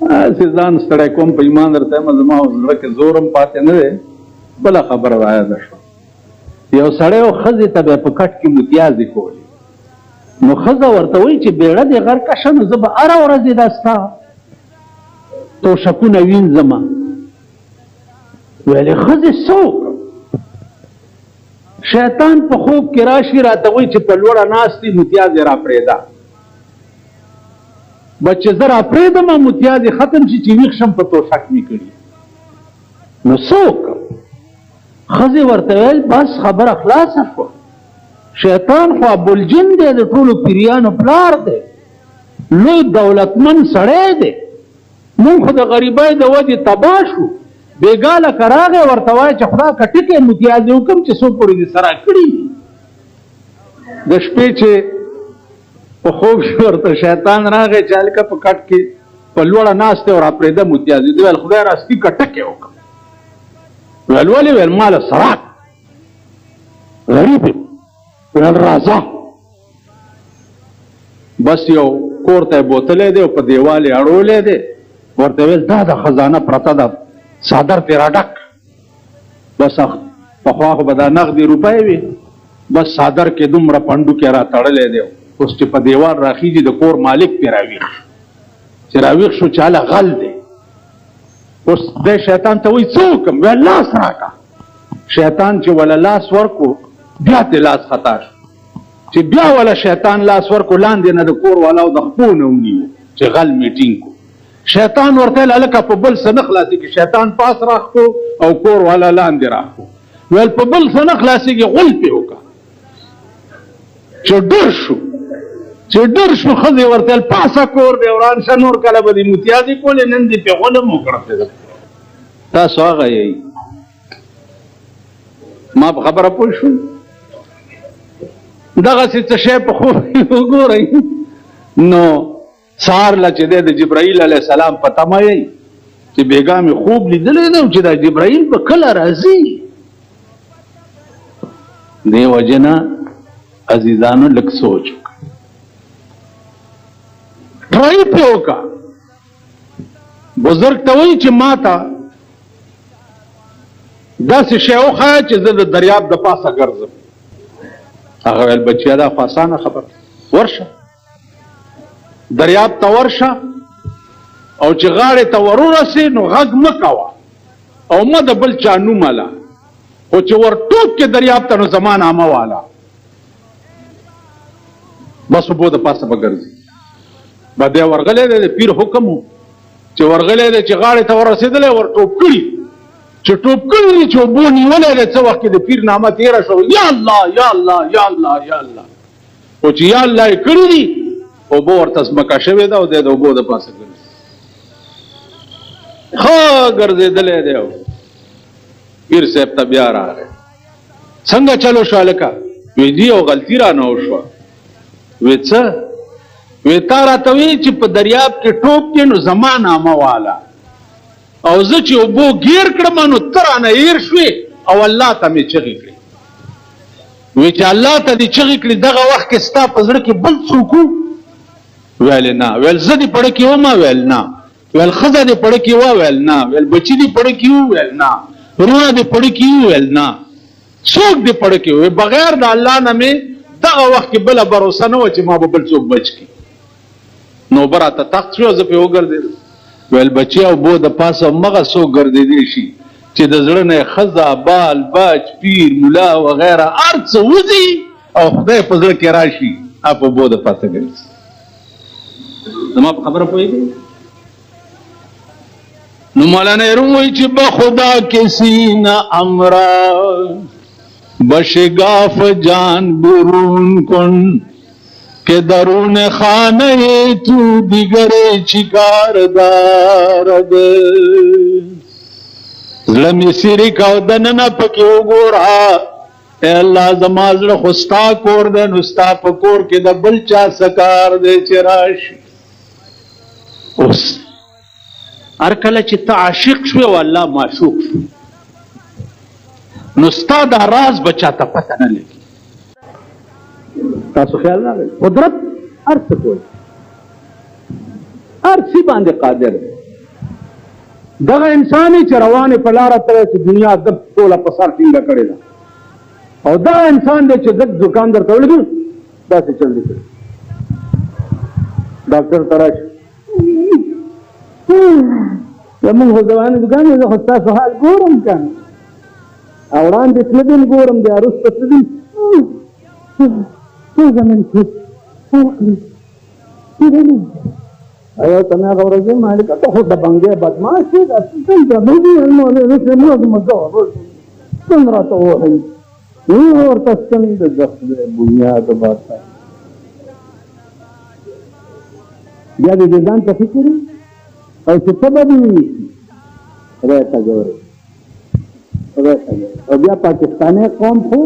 ځان ستړی کوم په ایمان درته یم زما زړه کې زورم پاتې نه دی. بله خبره رایاده شوه، یو سړی او ښځې ته به یې په کټ کې متیازې کولې. نو ښځه ورته وایي چې بیړه دې غرقه شه نو زه به هره ورځ دا ستا توشکونه وینځمه. ویلې ښځې څه وکړم؟ شیطان په خوب کې راشي راته وایي چې په لوړه ناست دي متیازې را پرېږده. بس چې زه را پرېږدم متیازې ختم شي چې ویښ شم په توشک مې کړي. نو څه وکړم؟ ښځې ورته ویل بس خبره خلاصه شوه. شیطان خو ابوالجن دی، د ټولو پیریانو پلار دی، لوی دولتمند سړی دی. مونږ خو د غریبۍ د وجې تباه شو. بېګا لکه راغی ورته وایه چې خدا که ټکې متیازې وکړم چې څو پورې دې سره کړي. د شپې چې په خوب کې ورته شیطان راغی چې هلکه په کټ کې په لوړه ناست دی او را پرېږده متیازې. دی ویل خدای راستي که ټکې وکړم. ویل ولې؟ ویل ماله سراک غریب یم. ویل راځه. بس یو کور ته یې بوتلی دی او په دیوال یې اړولی دی. ورته ویل دا د خزانه پرته ده، څادر ترې را ډک. بس پخوا خو به دا نغدې روپۍ وي. بس څادر کې دومره پنډوکې را تړلی دی. اوس چې په دیوال راخیږي د کور مالک پرې راویښ شو. چې راویښ شو چې هله غل دی. اوس دی شیطان ته وایي څه وکړم؟ ویل لاس راکړه. شیطان چې وله لاس ورکو بیا ترې لاس خطا شو. چې بیا وله شیطان لاس ورکو لاندې نه د کور والاو د خپو نه ونیو چې غل مې ټینګ کړو. شیطان ورته ویل هلکه په بل څه نه خلاصېږي. شیطان پاس راښکو او کور والا لاندې راښکو. ویل په بل څه نه خلاصېږي، غول پې وکړه. چې ډر شو ښځې ورته ویل پاسه کور دی وران شه، نور کله به دې متیازې کولې، نن دې پې غول هم وکړه. تاسو هغه یئ. ما په خبره پوه شوئ؟ دغسې څه شی په خوب کې وګورئ نو سهار له چې دی د جبرائیل علیه السلام په تمه یئ چې بېګا مې خوب لیدلی دی چې دا جبرائیل به کله راځي. دې وجې نه عزیزانو لږ سوچ وکړه، ټرای پې وکړه. بزرګ ته وایي چې ما ته داسې شی وښایه چې زه د دریاب د پاسه ګرځم. هغه ویل بچیا دا خو اسانه خبره، ورشه دریاب ته ورشه او چې غاړې ته ورورسې نو غږ مه کوه او مه د بل چا نوم اله، خو چې ور ټوپ کې دریاب ته نو زما نامه واله. بس اوبو د پاسه به ګرځي. به دی ورغلی دی، د پیر حکم و چې ورغلی دی چې غاړې ته ورسېدلی ور ټوپ کړي. چې ټوپ کړي دي چې اوبو نیولی دی، څه وخت کې د پیر نامه تېره شو، یا الله یا الله یا الله یا الله. خو چې یا الله یې کړي دي اوبو ورته ځمکه شوې ده او دی د اوبو د پاسه ګرځي. ښه ګرځېدلی دی. پیر صاحب ته بیا راغی، څنګه چلو شو هلکه؟ وی جي یو غلطي رانه وشوه. وی څه؟ وی تا راته وی چې په دریاب کې ټوپ کې نو زما نامه واله، او زه چې اوبو ګیر کړم نو ته رانه هیر شوې او الله ته مې چغې کړې. وی چې الله ته دې چغې کړې دغه وخت کې ستا په زړه کې بل څوک و؟ ویل نه. ویل زه دې پړه کې ومه؟ ویل نه. ویل ښځه دې پړه کې وه؟ ویل نه. ویل بچي دې پړه کې وو؟ ویل نه. وروڼه دې پړه کې وو؟ ویل نه. څوک دې پړه کې وو؟ بغیر د الله نه مې دغه وخت کې بله بروسه نه وه چې ما به بل څوک بچ کړي. نو به راته تخت شو، زه پې وګرځېدم. ویل بچی او بو د پاسه مغه څوک ګرځېدی شي چې د زړه نه یې ښځه بال بچ پیر ملا وغیره هر څه وځي او خدای په زړه کې راشي په بو د پاسه ګرځي. زما په خبره پوهېږئ؟ نو مولانا روم وایي چې بخدا کسی نه امرا بشگاف جان برون کن که درون خانه تو دیگر چیکار دارد. زړه مې سیرې کا او دننه پکې وګوره، ای الله زما زړه خو ستا کور دی، نو ستا په کور کې د بل چا څه کار دی چې راشي. اوس هر کله چې ته عاشق شوې او الله معشوق شو نو ستا دا راز به چاته پته نه لګي. تاسو خیال راغلی؟ قدرت هر څه کوي، هر څه باندې قادر دی. دغه انسان چې روانې په لاره تللی چې دنیا د ټوله په سر ټینګه کړې ده او دغه انسان دی چې دک زکام درته ولګي داسې چل دی کړي ډاکټر ته راشي زمونږ خو زوانې دکان دی زه خو ستاسو حال ګورم که نه او وړاندې تللي یم ګورم بیا وروسته تللي څو زمن کې ایا ته هغه ورځ مالک ته خو د بنګې بدمعاش دی څنګه به دې نو نه مزه څنګه راته وایي ورته څنګه د بنیاد باندې بیا دې ځان ته فکر او چې څه به دي خدای ته ګورې او بیا پاکستاني قوم خو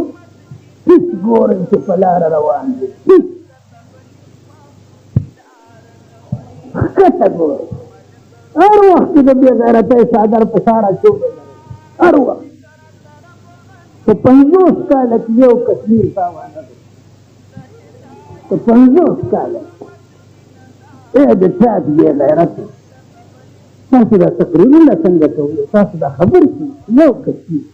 هېڅ ګورئ چې په لاره روان دي ښکته ګورئ هر وخت کې د بې غیرتۍ څادر په سر اچولی هر وخت په 50 کاله کې یو کشمیر تاوانه دی په 50 کاله ای د چا بې غیرت تاسو دا تقریرونه څنګه کوئ تاسو دا خبر کړئ یو کشمیر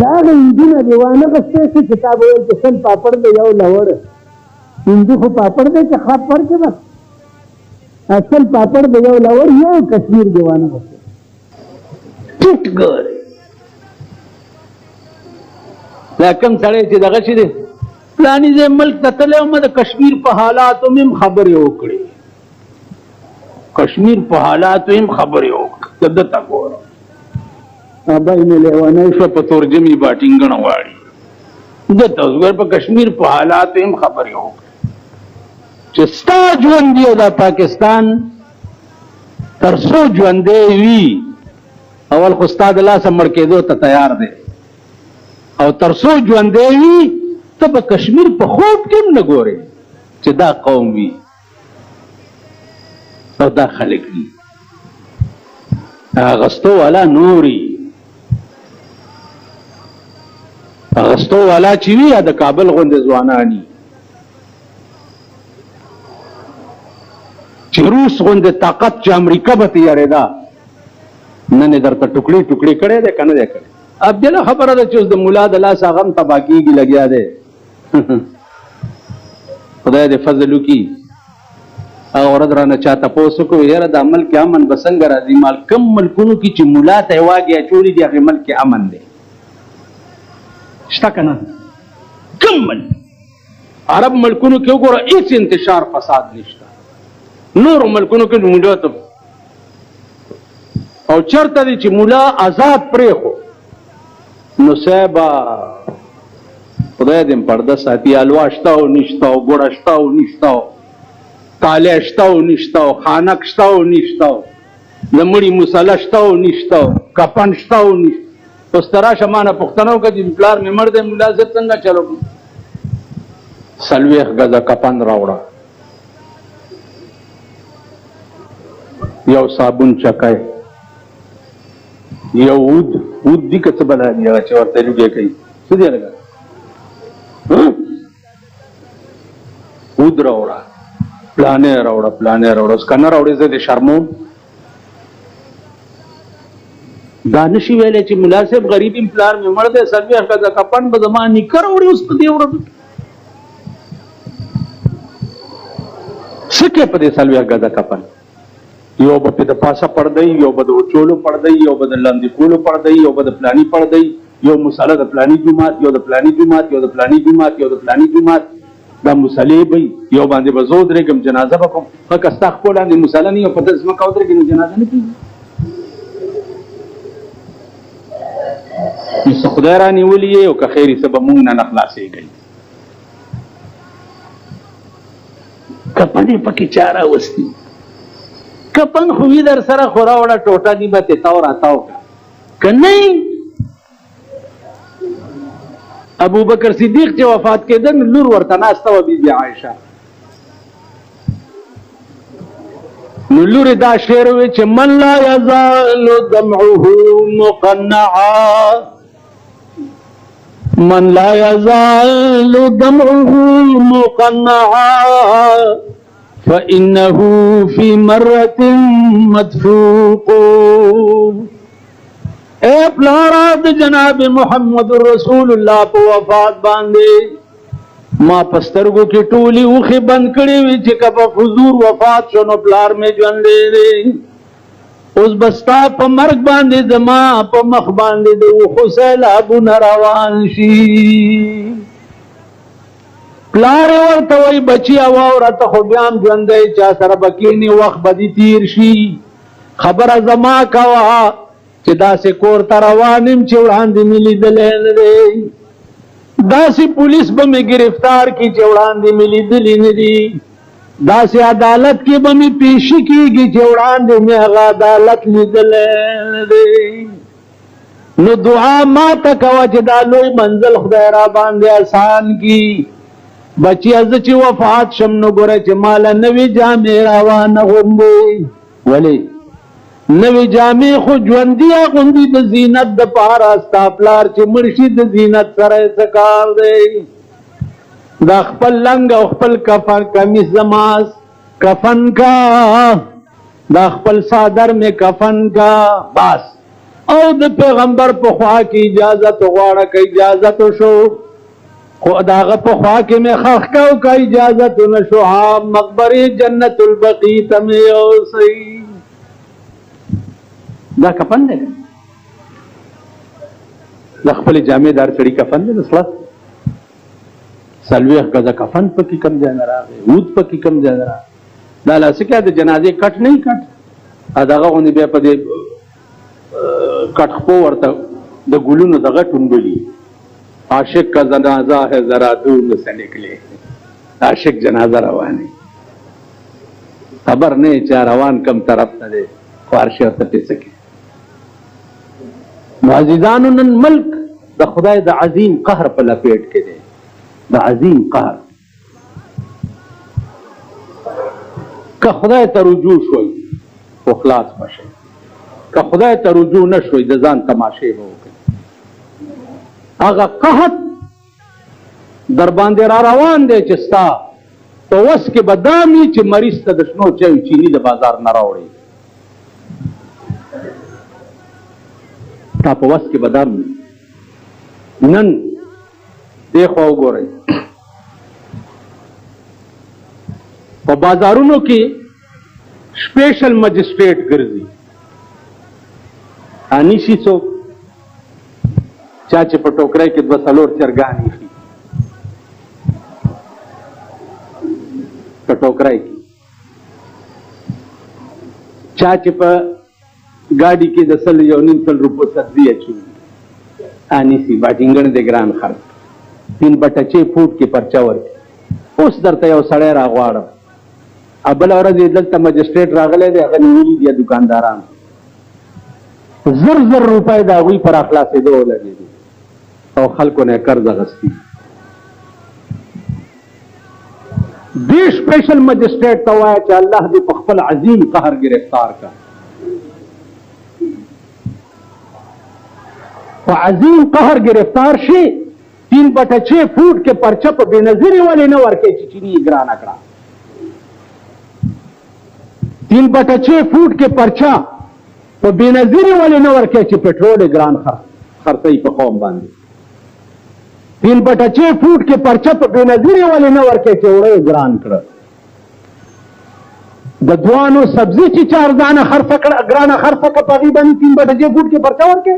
د هغه هندونه دې وانه غوښتی چې کتاب ویل چې سل پاپړ دی یو لور هندو خو پاپړ دی چې خپ ورکړي بس اصل پاپړ دی یو لور یو کشمیر دې وانه غوښتی ټیټ ګورئ دا کوم سړی چې دغه شي دی فلاني ځای ملک ته تللی وم د کشمیر په حالاتو مې هم خبرې وکړې کشمیر په حالاتو هم خبرې وکړې ته دته ګوره ابای مې لیونی شوه په تورجمې باټینګڼه غواړي دته اوس ګوره په کشمیر په حالاتو هم خبرې وکړې چې ستا ژوند دی او دا پاکستان تر څو ژوندی وي اول خو ستا د لاسه مړ کېدو ته تیار دی او تر څو ژوندی وي ته په کشمیر په خوب کې هم نه ګورې چې دا قوم وي او دا خلک دي اغسطو والا نوري اغسطو والا چې وي یا د کابل غوندې ځواناني چې روس غوندې طاقت چې امریکا به تیارېده نن یې درته ټوکړي ټوکړي کړی دی که نه دی کړی اب بله خبره ده چې اوس د ملا د لاس هغه هم تباه کېږي لګیا دی خدای دې فضل وکړي هغه ورځ رانه چا تپوس وکړو یاره دا ملک امن به څنګه راځي مال کم ملکونو کې چې ملا ته یې واګې اچولي دي هغې ملک امن دی شته که نه کم ملک عرب ملکونو کې وګوره هېڅ انتشار فساد نشته نورو ملکونو کې مولا ته او چېرته دی چې مولا آزاد پرېښو نو صاحبه خدای دې پرده ساتي حلوا شته او نشته او ګوړه شته او نشته او تالی شته او نشته او خانک شته او نشته او د مړي مسله شته او نشته او کفن شته او نشته اوس ته راشه مانه پوښتنه وکړه چې پلار مې مړ دی ملا زه څنګه چلو کړم 40 ګزه کفن راوړه یو صابون چکای یو ود دی که څه بلا دی هغه چې ورته لوګی کوي څه دی هغه ود راوړه پلانې راوړه اوس که نه راوړې زه دې شرموم دا نشي ویلی چې ملا صاحب غریب یم پلار مې مړ دی 40 ګزه کفن به زما نیکه راوړي اوس په دې ورځو څه کوې په دې 40 ګزه کفن یو به په د پاسه پردی یو به د وچولو پردی یو به د لاندې کولو پردی یو به د پلاني پردی یو مسله د پلاني جومات یو د پلاني جومات یو د پلاني جومات یو د پلاني جومات دا مسلې به یو باندې به زه ودرېږم جنازه به کوم ښه که ستا خپل لاندې مسله نه یو په داسې ځمکه ودرېږي نو جنازه نه کېږي نو څه خدای رانیولي یې او که خیر یې څه به مونږ نه خلاصېږئ کپنې پکې چا راوستي کپن خو وي در سره خو راوړه ټوټه دي به تې تاو راتاو کړه که نه ابو بکر صدیق چې وفات کېده نو لور ورته ناسته وه بیبي عایشه نو لورې دا شعر وی چې من لا یزال دمعه مقنعا من لا یزال دمعه مقنعا فإنه في مرة مدفوق پلارا د جناب محمد رسول الله په وفات باندې ما پسترګو کې ټولي اوخه بند کړې وي چې کله حضور وفات شونو پلار مې ژوندې دي اوس بستا په مرګ باندې زما په مخ باندې د اوخو سیلابونه روان شي پلار ورته وای بچیا واوره ته خو بیا هم ژوندی چا سره به کښېنې وخت به دې تېر شي خبره زما کوه چې داسې کور ته روان یم چې وړاندې مې لیدلی نه دی داسې پولیس به مې گرفتار کړي چې وړاندې مې لیدلي نه دي داسې عدالت کې به مې پیشي کېږي چې وړاندې مې هغه عدالت لیدلی نه دی نو دعا ما ته کوه چې دا لوی منزل خدای را باندې آسان کړي بچیا زه چې وفات شم نو ګوره چې ماله نوې جامې راوانه غوندې ولې نوې جامې خو ژوندي اغوندي د زینت دپاره ستا پلار چې مړ شي د زینت سره یې څه کار دی دا خپل لنګ او خپل کفن کمیس زماس کفن کا دا خپل صادر میں کفن کا بس او د پیغمبر په خوا کې اجازت غواړه که اجازت شو خو د هغه په خوا کې مې خښ کا او که اجازت نه شو عام مقبرې جنت البقیع ته مې یوسئ دا کفن دی د خپلې جامې دار سړي کفن دی د سړه څلوېښت ګزه کفن پکې کم ځای نه راغی عود پکې کم ځای نه راغی دا لاسې که د جنازې کټ نه وي کټ دغه غوندې بیا په دې کټ خپو ورته د ګلونو دغه ټومبلي عاشق کا جنازہ ہے ذرا دور سے نکلے عاشق جنازہ روانه خبر نه چا روان کم طرف ته دی خو عرش ورته پیڅکې معززانو نن ملک د خدای د عظیم قهر په لپیټ کې دی د عظیم قهر که خدای ته رجوع شوی خو خلاص بشئ که خدای ته رجوع نه شوی د ځان تماشې به وکړئ هغه قحط در باندې را روان دی چې ستا په وس کې به دا وي چې مریض ته د شنو چایو چیني د بازار نه راوړي تا په وس کې به دا وي نن دې خوا وګورئ په بازارونو کې سپیشل مجسټریټ ګرځي انیشي څوک چا چې په ټوکرۍ کې دوه څلور چرګان ایښي په ټوکرۍ کې چا چې په ګاډي کې د 100 روپو سبزي اچوي انیسي باټینګن د ګران خرڅ 3/6 فوټ کې پرچا ورکړي اوس درته یو سړی راغواړم بله ورځ یې دلته مجسټریټ راغلی دی هغه نیولي دي دوکانداران 1000 روپۍ د هغوی پر اخلاصېدو ولګېدي او خلکو نه قرض اخیستی دې سپیشل مجسټریټ ته وایه چې الله دې په خپل عظیم قهر گرفتار کړه په عظیم قهر گرفتار شي 3/6 فوټ کې پرچه په بېنظیرې ولې نه ورکوي چې چیني یې ګرانه کړه 3/6 فوټ کې پرچه په بېنظیرې ولې نه ورکوي چې پټرول یې ګران خرڅوي په قوم باندې 3/6 فوټ کې پرچه په بېنظیرې ولې نه ورکوي چې وړه یې ګران کړه د دوانو سبزي چې 4 دانه خرڅه کړه ګرانه خرڅه کړه په هغې باندې 3/6 فوټ کې پرچه ورکوي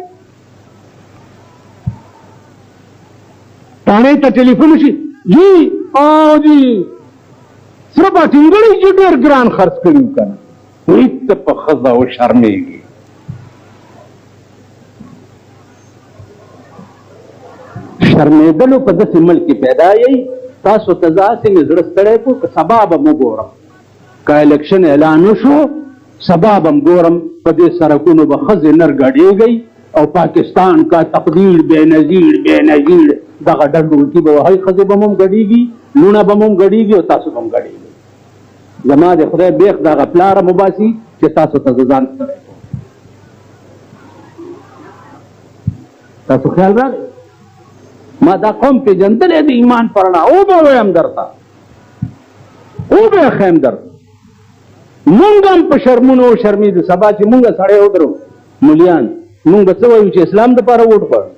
تاڼې ته ټلیفون وشي جی جی سره باټینګړی چې ډېر ګران خرڅ کړي که نه هېڅ ته په ښځه وشرمېږي شرمېدلو په داسې ملک کې پیدا یئ تاسو ته زه هسې مې زړه ستړی کړو که سبا به م وګورم که الیکشن اعلان وشو سبا به م ګورم په دې سړکونو به ښځې نر ګډېږئ او پاکستان کا تقدیر بے نظیر دغه ډنډولکي به وهئ ښځې به م هم ګډېږي لوڼه به م هم ګډېږي او تاسو به هم ګډېږئ زما د خدای بیخ د هغه پلاره مباسي چې تاسو ته زه ځان ستړی کوم تاسو خیال راغی ما دا قوم پېژندلی د ایمان په رڼا او به ویم درته او به ښیم درته مونږ هم په شرمونو شرمېږو سبا چې مونږ سړی ودرو مولیان مونږ به څه وایو چې اسلام دپاره ووټ غواړو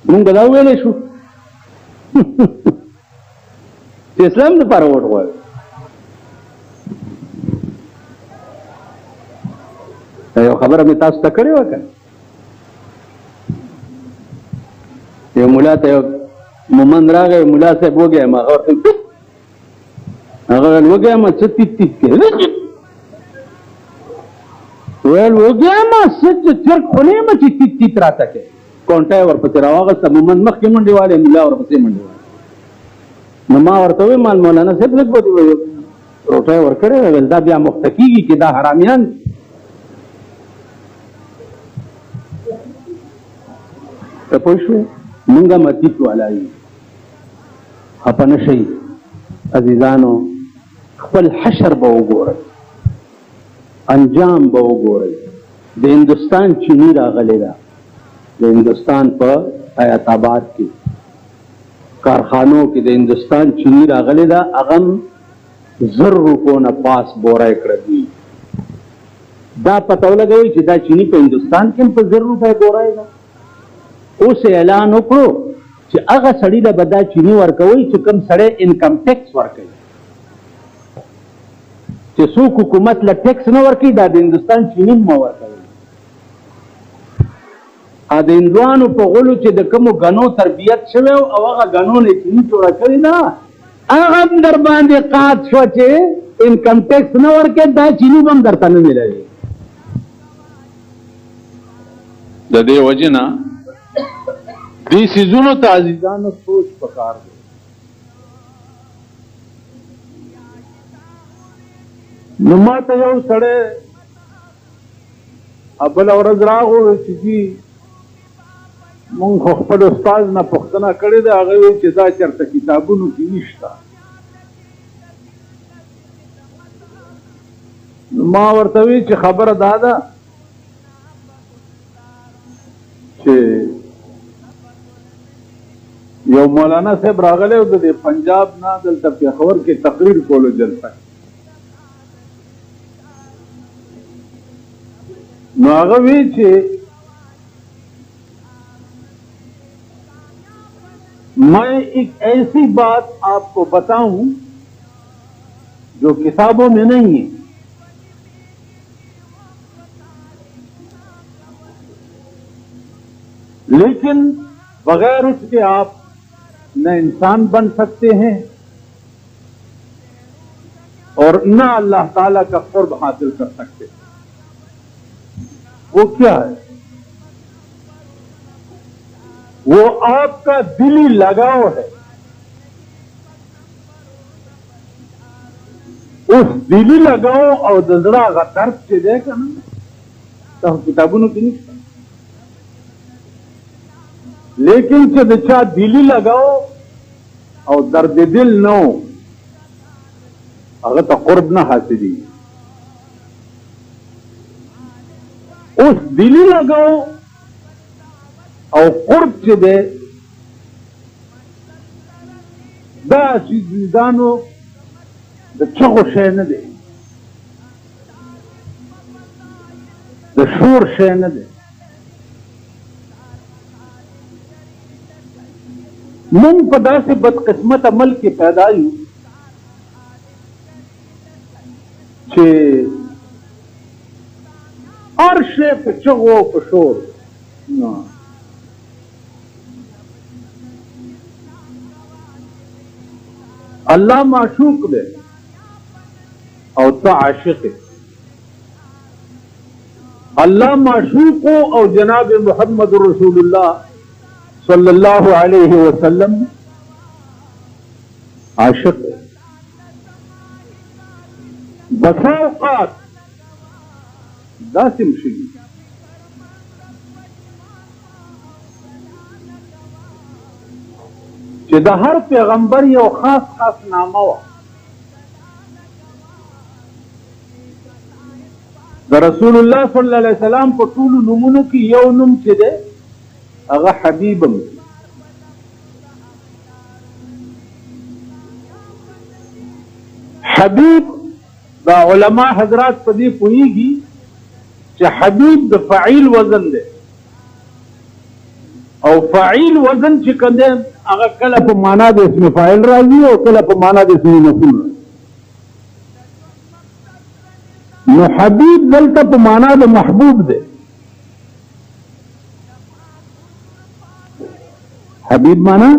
مونږ به دا وویلی شو چې اسلام دپاره ووټ غواړو یو خبره مې تاسو ته کړې وه که یو ملا ته یو مومند راغی ملا صاحب وږی یم هغه ورته هغه ویل وږی یم څه تیت تیت کوې ویل وږی یم څه چرګ خو نه یم چې تیت تیت راته کوې کونټه یې ورپسې راواغسته مومند مخکې منډې والې ملا ورپسې منډې والې نو ما ورته وویل مال مولانا صاحب لږ به روټۍ ورکړې وه ویل دا بیا مخته کېږي چې دا حرامیان ته پوه شوې مونږ هم اتیت والا یو خفه نه شئ عزیزانو خپل حشر به وګورئ انجام به وګورئ د هندوستان چینی راغلی ده د هندوستان په حیات آباد کې کارخانو کې د هندوستان چینی راغلی ده هغه 1000 روپو نه پاس بوره یې کړه دوی دا پته ولګوئ چې دا چینی په هندوستان کې هم په 1000 روپۍ بوره یې ده اوس اعلان وکړو چې هغه سړي له به دا چینی ورکوئ چې کوم سړی انکم ټیکس ورکوي چې څوک حکومت له ټیکس نه ورکوي دا د هندوستان چینی مه ورکوي د هندوانو په غولو چې د کومو ګنو تربیت شوی او هغه ګنو نه چینی جوړه کړې ده هغه هم در باندې قات شوه چې انکم ټیکس نه ورکوي دا چینی به هم درته نه میلوي د دې وجې نه دې څیزونو ته عزیزانو سوچ پکار دی نو ما ته یو سړی بله ورځ راغو چې جي مونږ خو خپل استاد نه پوښتنه کړې ده هغه وایي چې دا چېرته کتابونو کې نشته نو ما ورته وی چې خبره دا ده چې یو مولانا صاحب راغلی او د پنجاب نه دلته پېښور کې تقریر کولو جلسه نو هغه وی چې मैं एक ऐसी बात आपको बताऊं जो किताबों में नहीं है लेकिन बगैर उसके आप न इंसान बन सकते हैं और न अल्लाह ताला का कुर्ब हासिल कर सकते हैं। वो क्या है? वो आपका दिली लगाव है। उस दिली लगाव और दर्द से देखा ना तो किताबों की नहीं, लेकिन जब अच्छा दिली लगाओ और दर्द दिल न हो अगर तो कुर्ब ना हासिल, उस दिली लगाओ और कुर्ब से दे दा चीजानो चको शे न दे, शोर शे न दे। मूंग पदा से बदकिस्मत अमल के पैदायु छे हर शे पे चगो पे शोर ना अल्लाह माशूक दे और तो आशिक है। अल्लाह माशूक हो और जनाब मोहम्मद रसूलुल्लाह सल्लल्लाहु अलैहि वसल्लम आशिक है। बसा औकात दासिम शिगी چې د هر پیغمبر یو خاص خاص نامه و، د رسول الله صلی الله علیه وسلم په ټولو نومونو کې یو نوم چې دی هغه حبیبم. حبیب دا علما حضرات په دې پوهیږي چې حبیب د فعیل وزن دی او فعیل وزن چې کنده هغه کله په معنا د اسم فاعل راځي او کله په معنا د اسم مفعول راځي. نو حبیب دلته په معنا د محبوب دی. حبیب معنا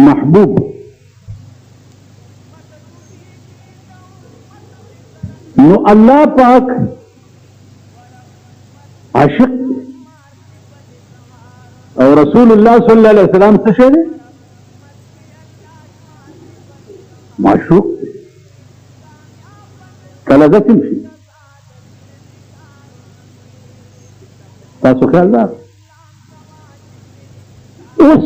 محبوب. نو الله پاک عاشق او رسول الله صلی الله علیه وسلم څه شی دی؟ معشوق دی. کله ځکه شي تاسو خیال دار. اوس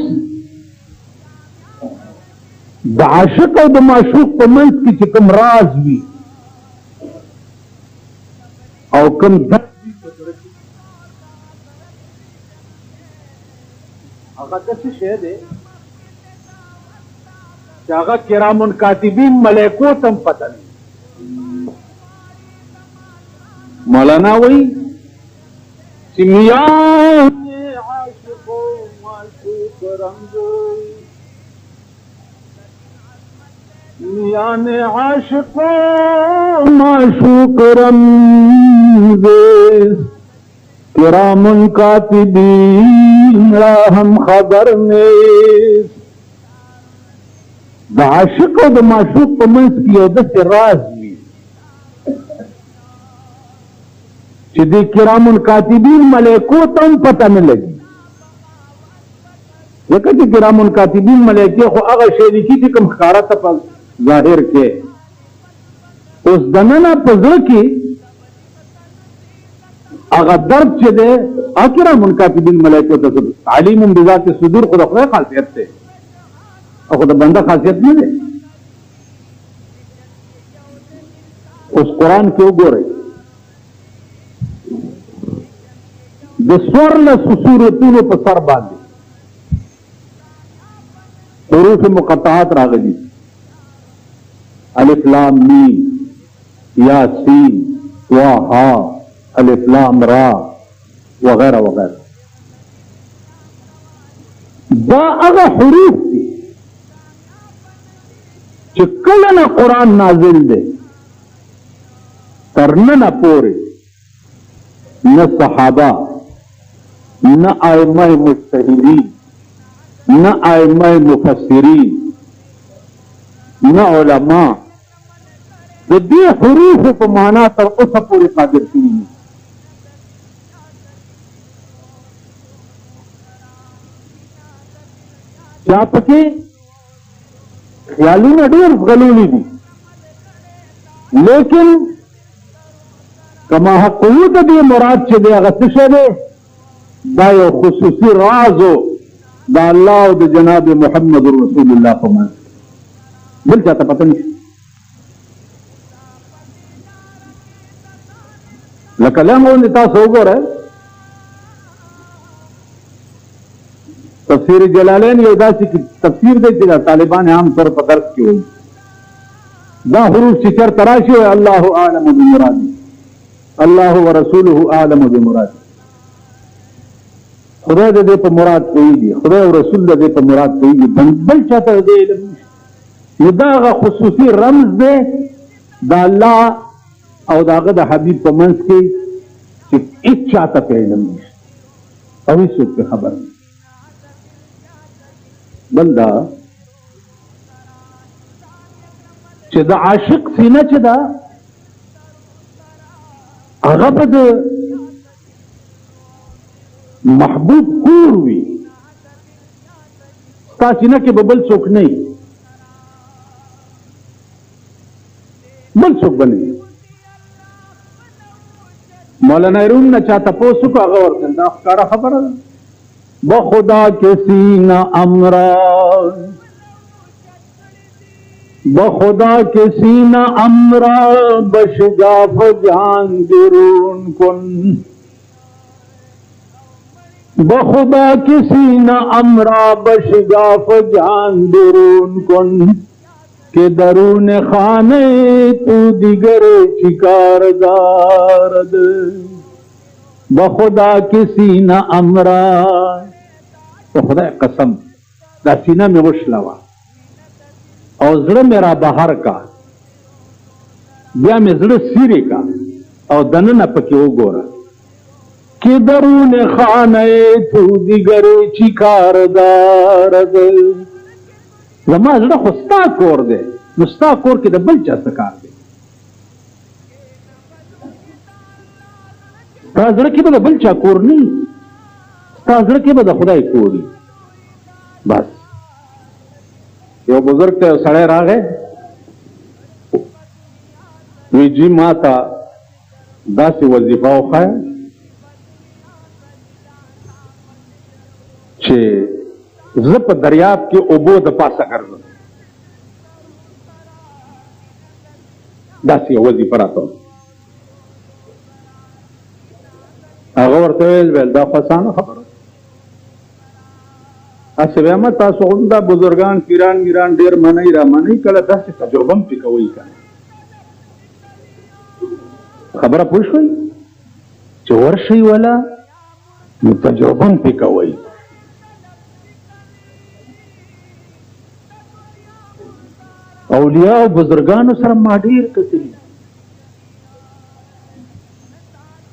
د عاشق او د معشوق په منځ کې چې کوم راز وي او کوم درد وي په زړه کې هغه داسې شی دی چې هغه کرامن کاتبین ملائکو ته هم پته نه. مولانا وایي چې میان عاشق و معشوق رنگ میان عاشق و معشوق رنگ کرام کاتبین را هم خبر نیست. د عاشق او د معشوق په منځ کې یو داسې راز وي چې د کرام کاتبین ملائکو ته هم پته نه لګي. ځکه چې کرام کاتبین ملائکې خو هغه شی لیکي چې کوم ښکاره ته په ظاهر کې. اوس دننه په زړه کې هغه درد چې دی کرام کاتبین ملائکو ته علیم بذات صدور خو د خدای خاصیت دی او خو د بنده خاصیت نه دی. اوس قرآن کې وګورئ د څوارلسو سورتونو په سر باندې حروف مقطعات راغلي الف لام میم یاسین طه الف لام را وغیرہ وغیرہ. دا هغه حروف دي چې کله نه قرآن نازل دی تر ننه پورې نه صحابه نه ائمه مجتهدین نه ائمه مفسرین نه علما د دې حروف په معنا تر اوسه پورې قادر شوي دي. چا پکې خیالونه ډېر غلولي دي لیکن کما حقوق دې مراد چې دی هغه څه شی دی؟ دا یو خصوصي رازو د الله او د جناب محمد رسول الله په منځ بل چاته پته نشي. لکه لمغونې تاسو وګورئ تفسیر جلالین یو داسې تفسیر دی چې طالبان عام طور په درس کې وایي دا حروف چې چېرته راشي الله اعلم بمراده الله ورسوله اعلم بمراده. خدای د دې په مراد پوهېږي خدای او رسول د دې په مراد پوهېږي بل چاته د دې علم نشي. نو دا هغه خصوصي رمز دی د الله او د هغه د حبیب په منځ کې چې هېڅ چاته په علم نشي او هېڅوک پې خبر نه. بل دا چې د عاشق سینه چې ده هغه به د محبوب کور وي. ستا سینه کې به بل څوک نه وي بل څوک به نه وي. مولانا روم نه چا تپوس وکړو هغه ورته دا ښکاره خبره ده بخدا کے سینہ امراض بخدا کے سینہ امراض بشگاف جان درون کن بخدا کے سینہ امراض بشگاف جان درون کن کہ درون خانے تو دیگر چکار دارد بخدا کی سینہ امرا په خدای قسم دا سینه مې وشلوه او زړه مې را بهر کا بیا مې زړه سیرې کا او دننه پکې وګوره که درون خانه تو دیگر چی کاردار ده زما زړه خو ستا کور دی نو ستا کور کې د بل چا څه کار دی ستا زړه کې به د بل چا کور نه ستا زړه کې به د خدای کور وي بس یو بزرګ ته یو سړی راغی وی جی ما ته داسې وظیفه وښایه چې زه په دریاب کې اوبو د پاسه ګرځم داسې یو وظیفه راته هغه ورته ویل دا خو اسانه خبره هسې وایم تاسو خو دا بزرګان پیران میران ډېر منئ را منئ کله داسې تجربه هم پرې کوئ که نه خبره پوه شوئ چې ورشئ ولا نو تجربه هم پرې کوئ اولیاء او بزرګانو سره ما ډېر کتلي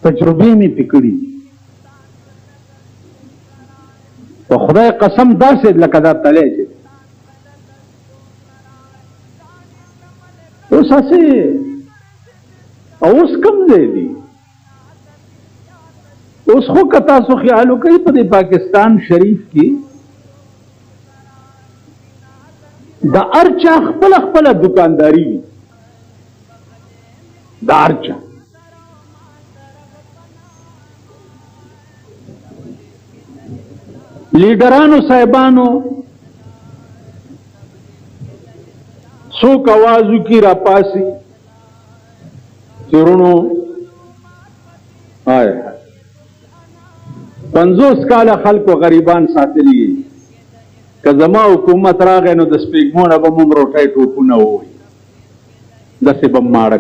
تجربې مې پرې کړي په خدای قسم داسې لکه دا تلی چې اوس هسې او اوس کم ځای دي اوس خو که تاسو خیال وکړئ په دې پاکستان شریف کې د هر چا خپله خپله دکانداري وي د هر چا لیډرانو صاحبانو څوک आवाज وکړي راپاسي چرونو 50 کاله خلکو غریبان ساتلي که زما حکومت راغی نو د سپېږمو نه به موږ روټۍ ټوپونه ووایي داسې به ماړه